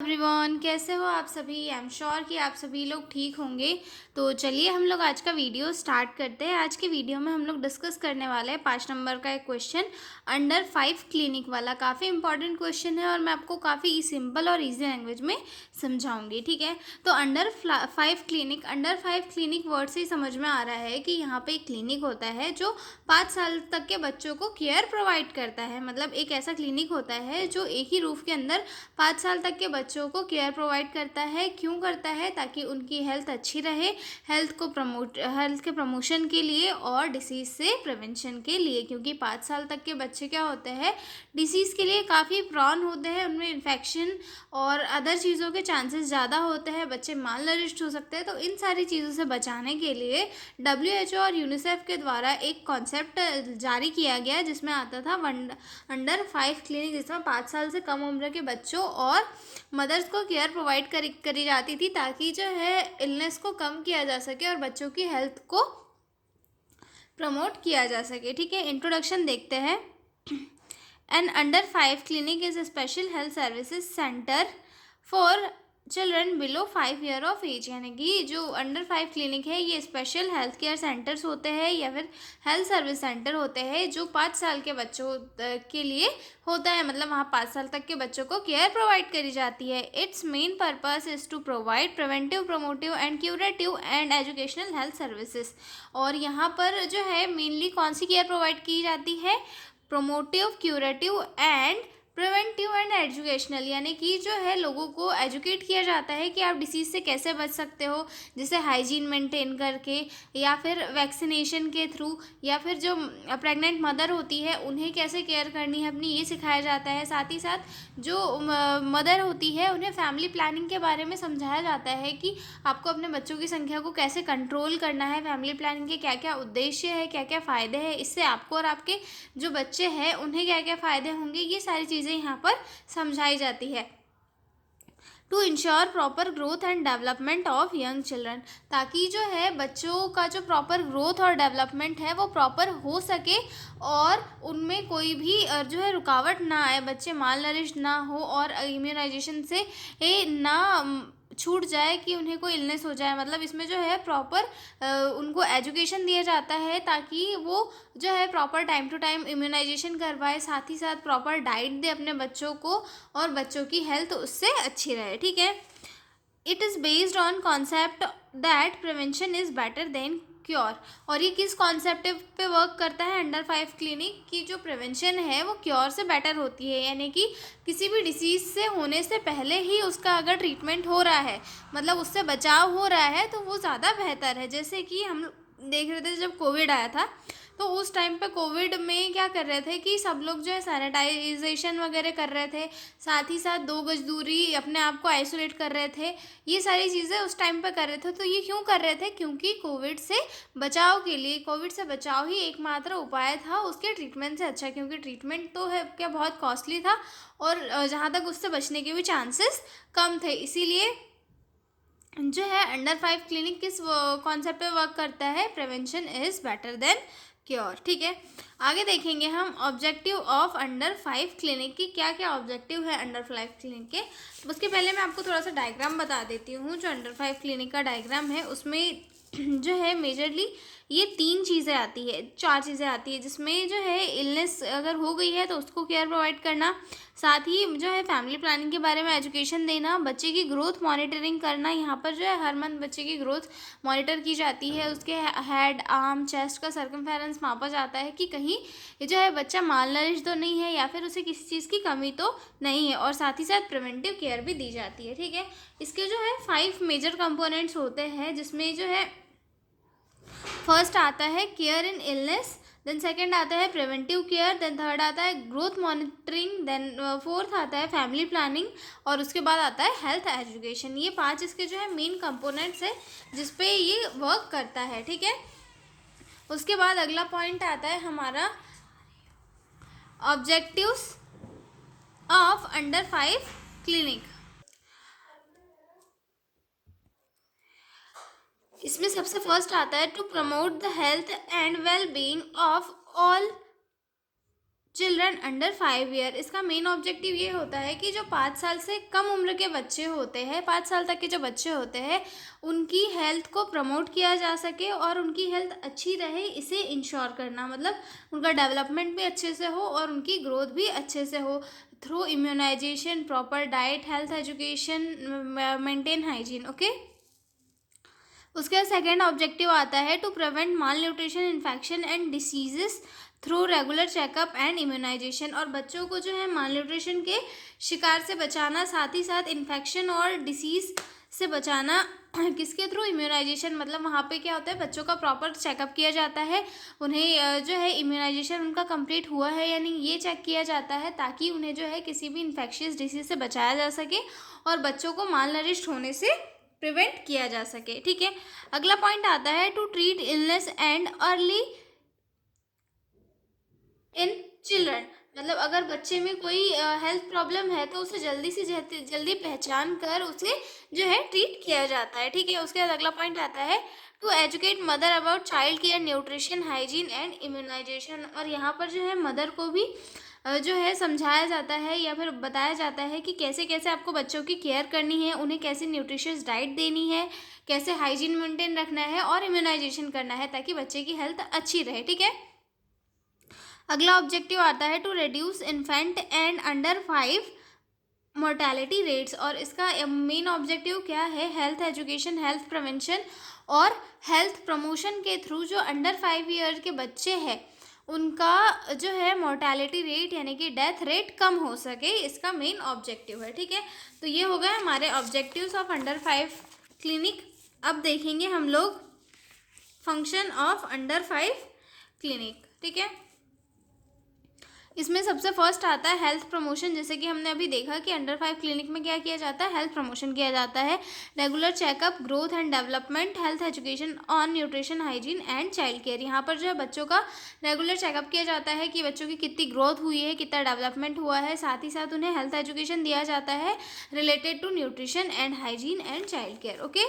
Everyone, कैसे हो आप सभी। आई एम श्योर कि आप सभी लोग ठीक होंगे। तो चलिए हम लोग आज का वीडियो स्टार्ट करते हैं। आज के वीडियो में हम लोग डिस्कस करने वाले हैं 5 नंबर का एक क्वेश्चन, अंडर 5 क्लिनिक वाला। काफ़ी इंपॉर्टेंट क्वेश्चन है और मैं आपको काफ़ी सिंपल और इजी लैंग्वेज में समझाऊंगी। ठीक है, तो अंडर 5 क्लिनिक वर्ड से ही समझ में आ रहा है कि यहाँ पे एक क्लिनिक होता है जो 5 साल तक के बच्चों को केयर प्रोवाइड करता है। मतलब एक ऐसा क्लिनिक होता है जो एक ही रूफ के अंदर 5 साल तक के बच्चों को केयर प्रोवाइड करता है। क्यों करता है? ताकि उनकी हेल्थ अच्छी रहे, हेल्थ के प्रमोशन के लिए और डिसीज़ से प्रिवेंशन के लिए। क्योंकि 5 साल तक के बच्चे क्या होते हैं, डिसीज़ के लिए काफ़ी प्रॉन होते हैं, उनमें इन्फेक्शन और अदर चीज़ों के चांसेस ज़्यादा होते हैं, बच्चे माल नरिश्ड हो सकते हैं। तो इन सारी चीज़ों से बचाने के लिए WHO और यूनिसेफ के द्वारा एक कॉन्सेप्ट जारी किया गया जिसमें आता था अंडर 5 क्लिनिक, जिसमें 5 साल से कम उम्र के बच्चों और मदर्स को केयर प्रोवाइड करी जाती थी, ताकि जो है इलनेस को कम किया जा सके और बच्चों की हेल्थ को प्रमोट किया जा सके। ठीक है, इंट्रोडक्शन देखते हैं। An under 5 clinic is a special health services center for children below 5 year of age. यानी कि जो अंडर 5 क्लिनिक है ये स्पेशल हेल्थ केयर सेंटर्स होते हैं या फिर हेल्थ सर्विस सेंटर होते हैं जो 5 साल के बच्चों के लिए होता है। मतलब वहाँ 5 साल तक के बच्चों को केयर प्रोवाइड करी जाती है। Its main purpose is to provide preventive, promotive and curative and educational health services. और यहाँ पर जो है मेनली कौन सी केयर प्रोवाइड की जाती है? Promotive, curative and preventive and educational. यानी कि जो है लोगों को एजुकेट किया जाता है कि आप डिसीज़ से कैसे बच सकते हो, जैसे हाइजीन मेंटेन करके या फिर वैक्सीनेशन के थ्रू, या फिर जो प्रेग्नेंट मदर होती है उन्हें कैसे केयर करनी है अपनी, ये सिखाया जाता है। साथ ही साथ जो मदर होती है उन्हें फैमिली प्लानिंग के बारे में समझाया जाता है कि आपको अपने बच्चों की संख्या को कैसे कंट्रोल करना है, फैमिली प्लानिंग के क्या क्या उद्देश्य है, क्या क्या फ़ायदे हैं, इससे आपको और आपके जो बच्चे हैं उन्हें क्या क्या फ़ायदे होंगे, ये सारी चीज़ें यहाँ पर समझाई जाती है। To ensure proper growth and development of young children, ताकि जो है बच्चों का जो प्रॉपर ग्रोथ और डेवलपमेंट है वो प्रॉपर हो सके और उनमें कोई भी जो है रुकावट ना आए, बच्चे माल नरिश्ड ना हो और इम्यूनाइजेशन से ना छूट जाए कि उन्हें कोई इलनेस हो जाए। मतलब इसमें जो है प्रॉपर उनको एजुकेशन दिया जाता है ताकि वो जो है proper time to time immunization करवाए, साथ ही साथ प्रॉपर डाइट दे अपने बच्चों को और बच्चों की हेल्थ उससे अच्छी रहे। ठीक है, it is based on concept that prevention is better than cure. और ये किस कॉन्सेप्ट पे वर्क करता है? अंडर 5 क्लिनिक की जो प्रिवेंशन है वो क्योर से बेटर होती है। यानी कि किसी भी डिसीज़ से होने से पहले ही उसका अगर ट्रीटमेंट हो रहा है, मतलब उससे बचाव हो रहा है, तो वो ज़्यादा बेहतर है। जैसे कि हम देख रहे थे जब कोविड आया था, तो उस टाइम पे कोविड में क्या कर रहे थे कि सब लोग जो है सैनिटाइजेशन वगैरह कर रहे थे, साथ ही साथ 2 गज दूरी, अपने आप को आइसोलेट कर रहे थे। ये सारी चीज़ें उस टाइम पे कर रहे थे। तो ये क्यों कर रहे थे? क्योंकि कोविड से बचाव के लिए, कोविड से बचाव ही एकमात्र उपाय था उसके ट्रीटमेंट से अच्छा। क्योंकि ट्रीटमेंट तो है क्या बहुत कॉस्टली था और जहाँ तक उससे बचने के भी चांसेस कम थे। इसीलिए जो है अंडर 5 क्लिनिक किस कॉन्सेप्ट पे वर्क करता है? Prevention is better than cure. ठीक है, आगे देखेंगे हम ऑब्जेक्टिव ऑफ अंडर 5 क्लिनिक की, क्या क्या ऑब्जेक्टिव है अंडर 5 क्लिनिक के। उसके पहले मैं आपको थोड़ा सा डायग्राम बता देती हूँ। जो अंडर 5 क्लिनिक का डायग्राम है उसमें जो है मेजरली ये 3 चीज़ें आती है, 4 चीज़ें आती है, जिसमें जो है इलनेस अगर हो गई है तो उसको केयर प्रोवाइड करना, साथ ही जो है फैमिली प्लानिंग के बारे में एजुकेशन देना, बच्चे की ग्रोथ मॉनिटरिंग करना। यहाँ पर जो है हर मंथ बच्चे की ग्रोथ मॉनिटर की जाती है, उसके हेड, आर्म, चेस्ट का सर्कमफेरेंस मापा जाता है कि कहीं ये जो है बच्चा माल नरिश तो नहीं है या फिर उसे किसी चीज़ की कमी तो नहीं है। और साथ ही साथ प्रिवेंटिव केयर भी दी जाती है। ठीक है, इसके जो है 5 मेजर कंपोनेंट्स होते हैं, जिसमें जो है फर्स्ट आता है care in illness, then second आता है प्रिवेंटिव केयर, देन थर्ड आता है ग्रोथ मॉनिटरिंग, देन फोर्थ आता है फैमिली प्लानिंग और उसके बाद आता है हेल्थ एजुकेशन। ये 5 इसके जो है मेन कंपोनेंट्स है जिस पे ये वर्क करता है। ठीक है, उसके बाद अगला पॉइंट आता है हमारा ऑब्जेक्टिव्स ऑफ अंडर 5 क्लिनिक। इसमें सबसे फर्स्ट आता है to promote the health and well being of all children under 5 year. इसका मेन ऑब्जेक्टिव ये होता है कि जो 5 साल से कम उम्र के बच्चे होते हैं, 5 साल तक के जो बच्चे होते हैं, उनकी हेल्थ को प्रमोट किया जा सके और उनकी हेल्थ अच्छी रहे, इसे इंश्योर करना। मतलब उनका डेवलपमेंट भी अच्छे से हो और उनकी ग्रोथ भी अच्छे से हो through immunization, proper diet, health education, maintain hygiene. Okay, उसके सेकेंड ऑब्जेक्टिव आता है to prevent malnutrition, infection and diseases through regular checkup and immunization. और बच्चों को जो है माल न्यूट्रिशन के शिकार से बचाना, साथ ही साथ इन्फेक्शन और डिसीज़ से बचाना। किसके थ्रू? इम्यूनाइजेशन। मतलब वहाँ पे क्या होता है, बच्चों का प्रॉपर चेकअप किया जाता है, उन्हें जो है इम्यूनाइजेशन उनका कंप्लीट हुआ है या नहीं, ये चेक किया जाता है, ताकि उन्हें जो है किसी भी इन्फेक्शियस डिसीज से बचाया जा सके और बच्चों को माल नरिश्ड होने से प्रिवेंट किया जा सके। ठीक है, अगला पॉइंट आता है to treat illness and early in children. मतलब अगर बच्चे में कोई हेल्थ प्रॉब्लम है तो उसे जल्दी से जल्दी पहचान कर उसे जो है ट्रीट किया जाता है। ठीक है, उसके बाद अगला पॉइंट आता है to educate mother about child care, nutrition, hygiene and immunization. और यहाँ पर जो है मदर को भी जो है समझाया जाता है या फिर बताया जाता है कि कैसे कैसे आपको बच्चों की केयर करनी है, उन्हें कैसे न्यूट्रिशियस डाइट देनी है, कैसे हाइजीन मेंटेन रखना है और इम्यूनाइजेशन करना है, ताकि बच्चे की हेल्थ अच्छी रहे। ठीक है, अगला ऑब्जेक्टिव आता है to reduce infant and under 5 mortality rates. और इसका मेन ऑब्जेक्टिव क्या है? हेल्थ एजुकेशन, हेल्थ प्रिवेंशन और हेल्थ प्रमोशन के थ्रू जो अंडर 5 ईयर के बच्चे हैं उनका जो है मोर्टेलिटी रेट यानी कि डेथ रेट कम हो सके, इसका मेन ऑब्जेक्टिव है। ठीक है, तो ये हो गए हमारे ऑब्जेक्टिव्स ऑफ अंडर 5 क्लिनिक। अब देखेंगे हम लोग फंक्शन ऑफ अंडर 5 क्लिनिक। ठीक है, इसमें सबसे फर्स्ट आता है हेल्थ प्रमोशन। जैसे कि हमने अभी देखा कि अंडर 5 क्लिनिक में क्या किया जाता है, हेल्थ प्रमोशन किया जाता है, regular checkup, growth and development, health education on nutrition, hygiene and child care. यहाँ पर जो है बच्चों का रेगुलर चेकअप किया जाता है कि बच्चों की कितनी ग्रोथ हुई है, कितना डेवलपमेंट हुआ है, साथ ही साथ उन्हें हेल्थ एजुकेशन दिया जाता है related to nutrition and hygiene and child care. Okay,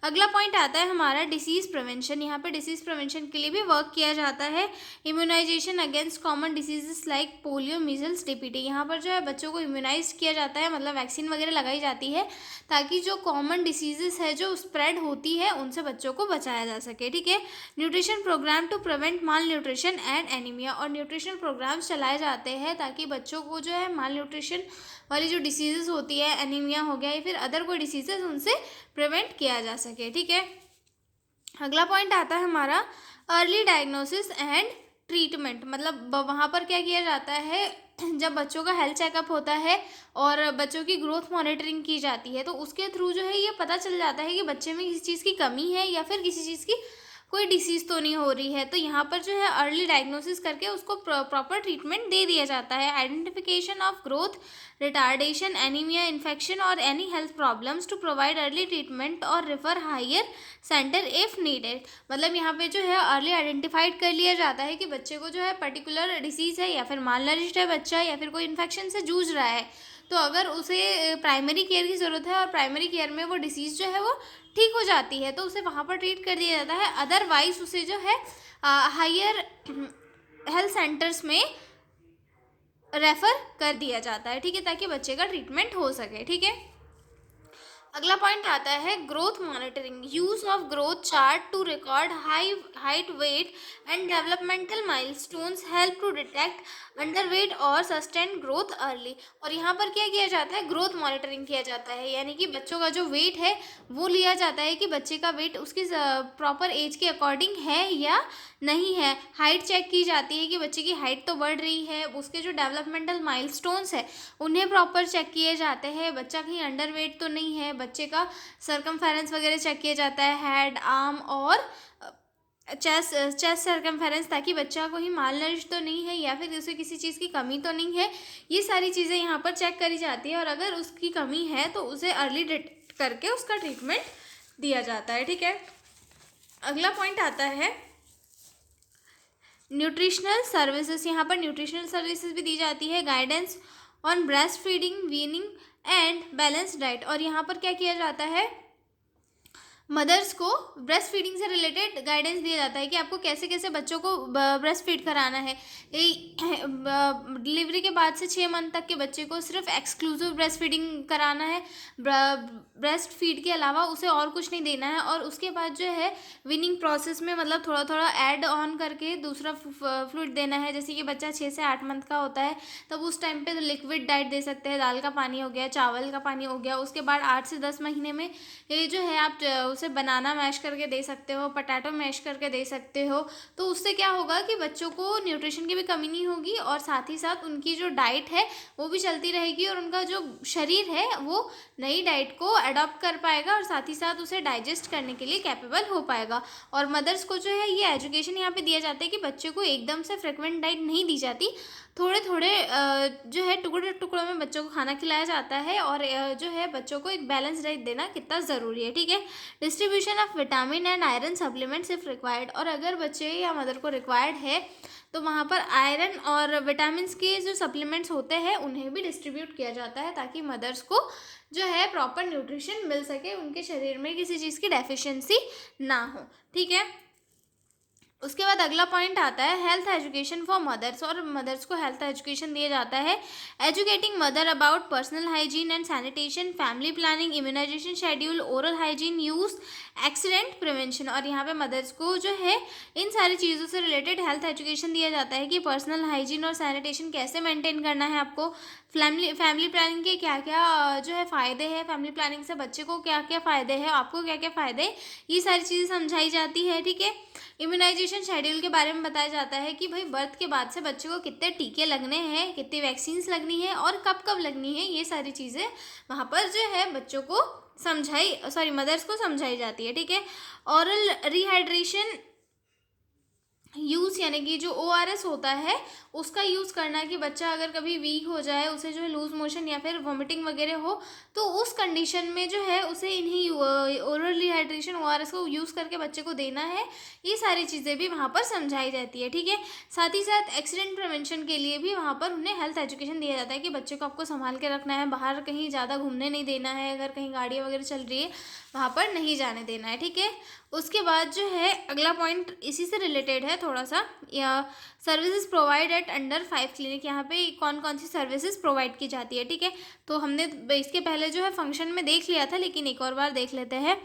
अगला पॉइंट आता है हमारा डिसीज़ प्रिवेंशन। यहाँ पर डिसीज़ प्रिवेंशन के लिए भी वर्क किया जाता है। Immunization against common diseases like polio, measles, DPT. यहाँ पर जो है बच्चों को इम्यूनाइज किया जाता है, मतलब वैक्सीन वगैरह लगाई जाती है, ताकि जो कॉमन डिसीजेस है जो स्प्रेड होती है उनसे बच्चों को बचाया जा सके। ठीक है, nutrition program to prevent malnutrition and anaemia. और न्यूट्रिशन प्रोग्राम्स चलाए जाते हैं ताकि बच्चों को जो है माल न्यूट्रिशन वाली जो डिसीजेस होती है, एनीमिया हो गया या फिर अदर कोई डिसीजेस, उनसे प्रिवेंट किया जा सके। ठीक है, अगला पॉइंट आता है हमारा अर्ली डायग्नोसिस एंड ट्रीटमेंट। मतलब वहाँ पर क्या किया जाता है, जब बच्चों का हेल्थ चेकअप होता है और बच्चों की ग्रोथ मॉनिटरिंग की जाती है, तो उसके थ्रू जो है ये पता चल जाता है कि बच्चे में किसी चीज़ की कमी है या फिर किसी चीज़ की कोई डिसीज़ तो नहीं हो रही है। तो यहाँ पर जो है अर्ली डायग्नोसिस करके उसको प्रॉपर ट्रीटमेंट दे दिया जाता है। Identification of growth retardation, anaemia, infection और any health problems to provide early treatment और refer higher centre if needed. मतलब यहाँ पे जो है अर्ली आइडेंटिफाइड कर लिया जाता है कि बच्चे को जो है पर्टिकुलर डिसीज़ है या फिर मालनरिश्ड है बच्चा या फिर कोई इन्फेक्शन से जूझ रहा है, तो अगर उसे प्राइमरी केयर की ज़रूरत है और प्राइमरी केयर में वो डिसीज़ जो है वो ठीक हो जाती है तो उसे वहाँ पर ट्रीट कर दिया जाता है। अदरवाइज उसे जो है हायर हेल्थ सेंटर्स में रेफ़र कर दिया जाता है। ठीक है, ताकि बच्चे का ट्रीटमेंट हो सके। ठीक है, अगला पॉइंट आता है growth monitoring. Use of growth chart to record height, weight and developmental milestones help to detect underweight और सस्टेन ग्रोथ अर्ली। और यहाँ पर क्या किया जाता है, ग्रोथ मॉनिटरिंग किया जाता है, यानी कि बच्चों का जो वेट है वो लिया जाता है कि बच्चे का वेट उसकी प्रॉपर एज के अकॉर्डिंग है या नहीं है। हाइट चेक की जाती है कि बच्चे की हाइट तो बढ़ रही है, उसके जो डेवलपमेंटल माइलस्टोन्स है उन्हें प्रॉपर चेक किए जाते हैं, बच्चा कहीं अंडरवेट तो नहीं है, बच्चे का सर्कमफेरेंस वगैरह चेक किया जाता है, हेड, आर्म और चेस्ट सर्कमफेरेंस, ताकि बच्चा कोई मालनरिश तो नहीं है या फिर उसे किसी चीज़ की कमी तो नहीं है। ये सारी चीज़ें यहाँ पर चेक करी जाती है और अगर उसकी कमी है तो उसे अर्ली डिटेक्ट करके उसका ट्रीटमेंट दिया जाता है। ठीक है, अगला पॉइंट आता है न्यूट्रिशनल सर्विसेज। यहाँ पर न्यूट्रिशनल सर्विसेज भी दी जाती है, guidance on breast feeding, weaning and balance diet. और यहाँ पर क्या किया जाता है, मदर्स को ब्रेस्ट फीडिंग से रिलेटेड गाइडेंस दिया जाता है कि आपको कैसे कैसे बच्चों को ब्रेस्ट फीड कराना है। डिलीवरी के बाद से 6 मंथ तक के बच्चे को सिर्फ एक्सक्लूसिव ब्रेस्ट फीडिंग कराना है, ब्रेस्ट फीड के अलावा उसे और कुछ नहीं देना है। और उसके बाद जो है विनिंग प्रोसेस में मतलब थोड़ा थोड़ा ऐड ऑन करके दूसरा फ्लूइड देना है। जैसे कि बच्चा 6 से 8 मंथ का होता है तब उस टाइम पे तो लिक्विड डाइट दे सकते हैं, दाल का पानी हो गया, चावल का पानी हो गया। उसके बाद 8 से 10 महीने में ये जो है आप उसे बनाना मैश करके दे सकते हो, पटाटो मैश करके दे सकते हो। तो उससे क्या होगा कि बच्चों को न्यूट्रिशन की भी कमी नहीं होगी और साथ ही साथ उनकी जो डाइट है वो भी चलती रहेगी और उनका जो शरीर है वो नई डाइट को अडॉप्ट कर पाएगा और साथ ही साथ उसे डाइजेस्ट करने के लिए कैपेबल हो पाएगा। और मदर्स को जो है ये एजुकेशन यहाँ पे दिया जाता है कि बच्चे को एकदम से फ्रिक्वेंट डाइट नहीं दी जाती, थोड़े थोड़े जो है टुकड़े टुकड़ों में बच्चों को खाना खिलाया जाता है और जो है बच्चों को एक बैलेंस डाइट देना कितना ज़रूरी है। ठीक है, distribution of vitamin and iron supplements if required, और अगर बच्चे या मदर को रिक्वायर्ड है तो वहाँ पर आयरन और विटामिन के जो सप्लीमेंट्स होते हैं उन्हें भी डिस्ट्रीब्यूट किया जाता है ताकि मदर्स को जो है प्रॉपर न्यूट्रिशन मिल सके, उनके शरीर में किसी चीज़ की डेफिशिएंसी ना हो। ठीक है, उसके बाद अगला पॉइंट आता है हेल्थ एजुकेशन फॉर मदर्स, और मदर्स को हेल्थ एजुकेशन दिया जाता है। Educating mother about personal hygiene and sanitation, family planning, immunization schedule, oral hygiene use, accident prevention. और यहाँ पे मदर्स को जो है इन सारी चीज़ों से रिलेटेड हेल्थ एजुकेशन दिया जाता है कि पर्सनल हाइजीन और सैनिटेशन कैसे मेंटेन करना है आपको, फैमिली प्लानिंग के क्या क्या जो है फ़ायदे हैं, फैमिली प्लानिंग से बच्चे को क्या क्या फ़ायदे हैं, आपको क्या क्या फ़ायदे, ये सारी चीज़ें समझाई जाती है। ठीक है, इम्यूनाइजेशन शेड्यूल के बारे में बताया जाता है कि भाई बर्थ के बाद से बच्चे को कितने टीके लगने हैं, कितनी वैक्सीन्स लगनी है और कब कब लगनी है, ये सारी चीज़ें वहाँ पर जो है बच्चों को मदर्स को समझाई जाती है। ठीक है, ऑरल रिहाइड्रेशन यूज़ यानी कि जो ORS होता है उसका यूज़ करना, कि बच्चा अगर कभी वीक हो जाए, उसे जो है लूज मोशन या फिर वॉमिटिंग वगैरह हो तो उस कंडीशन में जो है उसे इन्हीं ओरल रिहाइड्रेशन ORS को यूज़ करके बच्चे को देना है। ये सारी चीज़ें भी वहाँ पर समझाई जाती है। ठीक है, साथ ही साथ एक्सीडेंट प्रिवेंशन के लिए भी वहाँ पर उन्हें हेल्थ एजुकेशन दिया जाता है कि बच्चे को आपको संभाल के रखना है, बाहर कहीं ज़्यादा घूमने नहीं देना है, अगर कहीं गाड़ियाँ वगैरह चल रही है वहाँ पर नहीं जाने देना है। ठीक है, उसके बाद जो है अगला पॉइंट इसी से रिलेटेड है थोड़ा सा, या services provide eight under 5 clinic, यहाँ पे कौन कौन सी सर्विसेज प्रोवाइड की जाती है। ठीक है, तो हमने इसके पहले जो है फंक्शन में देख लिया था लेकिन एक और बार देख लेते हैं,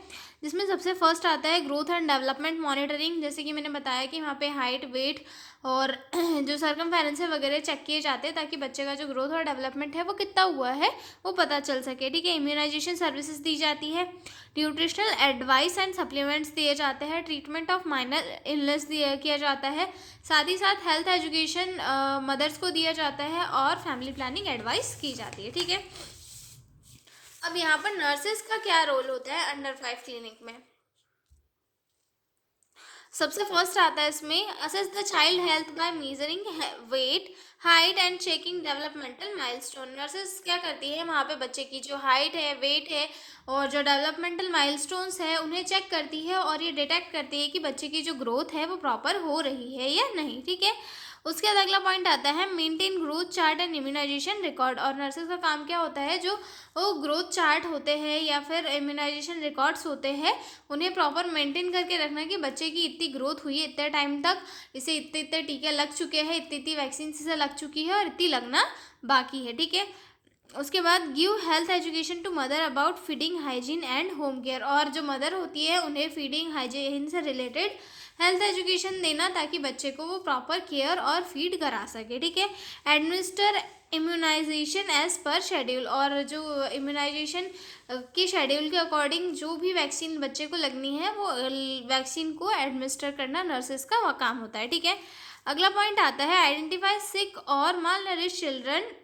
जिसमें सबसे फर्स्ट आता है ग्रोथ एंड डेवलपमेंट मॉनिटरिंग। जैसे कि मैंने बताया कि वहाँ पे हाइट, वेट और जो सर्कमफेरेंस वगैरह चेक किए जाते हैं ताकि बच्चे का जो ग्रोथ और डेवलपमेंट है वो कितना हुआ है वो पता चल सके। ठीक है, इम्यूनाइजेशन सर्विसेज दी जाती है, न्यूट्रिशनल एडवाइस एंड सप्लीमेंट्स दिए जाते हैं, ट्रीटमेंट ऑफ माइनर इलनेस किया जाता है, साथ ही साथ हेल्थ एजुकेशन मदर्स को दिया जाता है और फैमिली प्लानिंग एडवाइस की जाती है। ठीक है, अब यहाँ पर नर्सेज का क्या रोल होता है अंडर 5 क्लिनिक में। सबसे फर्स्ट आता है इसमें assess the child health by measuring weight, height and checking developmental milestone. Nurses क्या करती है, वहाँ पे बच्चे की जो हाइट है, वेट है और जो डेवलपमेंटल माइलस्टोन्स है उन्हें चेक करती है और ये डिटेक्ट करती है कि बच्चे की जो ग्रोथ है वो प्रॉपर हो रही है या नहीं। ठीक है, उसके बाद अगला पॉइंट आता है maintain growth chart and immunization record. और नर्सेज का काम क्या होता है, जो वो ग्रोथ चार्ट होते हैं या फिर इम्यूनाइजेशन रिकॉर्ड्स होते हैं उन्हें प्रॉपर मेंटेन करके रखना कि बच्चे की इतनी ग्रोथ हुई है इतने टाइम तक, इसे इतने इतने टीके लग चुके हैं, इतनी इतनी वैक्सीन से लग चुकी है और इतनी लगना बाकी है। ठीक है, उसके बाद give health education to mother about feeding hygiene and home care. और जो मदर होती है उन्हें फीडिंग हाइजीन से रिलेटेड हेल्थ एजुकेशन देना ताकि बच्चे को वो प्रॉपर केयर और फीड करा सके। ठीक है, administer immunization as per schedule. और जो इम्यूनाइजेशन के शेड्यूल के अकॉर्डिंग जो भी वैक्सीन बच्चे को लगनी है वो वैक्सीन को एडमिनिस्टर करना नर्सेज का वो काम होता है। ठीक है, अगला पॉइंट आता है आइडेंटिफाई सिक और malnourish children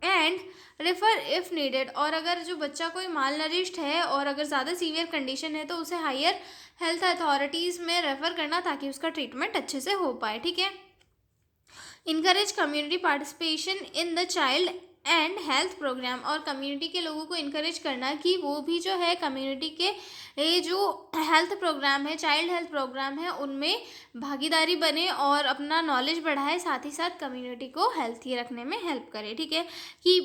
and refer if needed. और अगर जो बच्चा कोई माल नरिश्ड है और अगर ज़्यादा सीवियर कंडीशन है तो उसे हायर हेल्थ अथॉरिटीज़ में रेफ़र करना ताकि उसका ट्रीटमेंट अच्छे से हो पाए। ठीक है, encourage community participation in the child and health program. और कम्युनिटी के लोगों को इनकरेज करना कि वो भी जो है कम्युनिटी के ये जो हेल्थ प्रोग्राम है, चाइल्ड हेल्थ प्रोग्राम है, उनमें भागीदारी बने और अपना नॉलेज बढ़ाए, साथ ही साथ कम्युनिटी को हेल्थी रखने में हेल्प करे। ठीक है, कि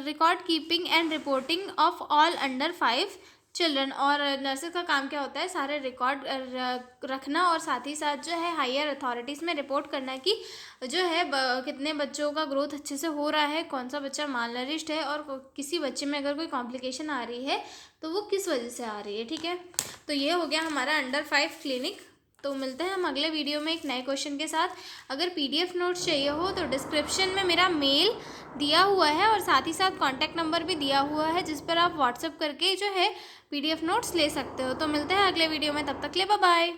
record keeping and reporting of all under 5 children. और नर्सेज का काम क्या होता है, सारे रिकॉर्ड रखना और साथ ही साथ जो है हायर अथॉरिटीज़ में रिपोर्ट करना कि जो है कितने बच्चों का ग्रोथ अच्छे से हो रहा है, कौन सा बच्चा मालनरिश्ड है, और किसी बच्चे में अगर कोई कॉम्प्लिकेशन आ रही है तो वो किस वजह से आ रही है। ठीक है, तो ये हो गया हमारा अंडर 5 क्लिनिक। तो मिलते हैं हम अगले वीडियो में एक नए क्वेश्चन के साथ। अगर पीडीएफ नोट्स चाहिए हो तो डिस्क्रिप्शन में मेरा मेल दिया हुआ है और साथ ही साथ कॉन्टैक्ट नंबर भी दिया हुआ है, जिस पर आप व्हाट्सएप करके जो है पीडीएफ नोट्स ले सकते हो। तो मिलते हैं अगले वीडियो में, तब तक के लिए बाय बाय।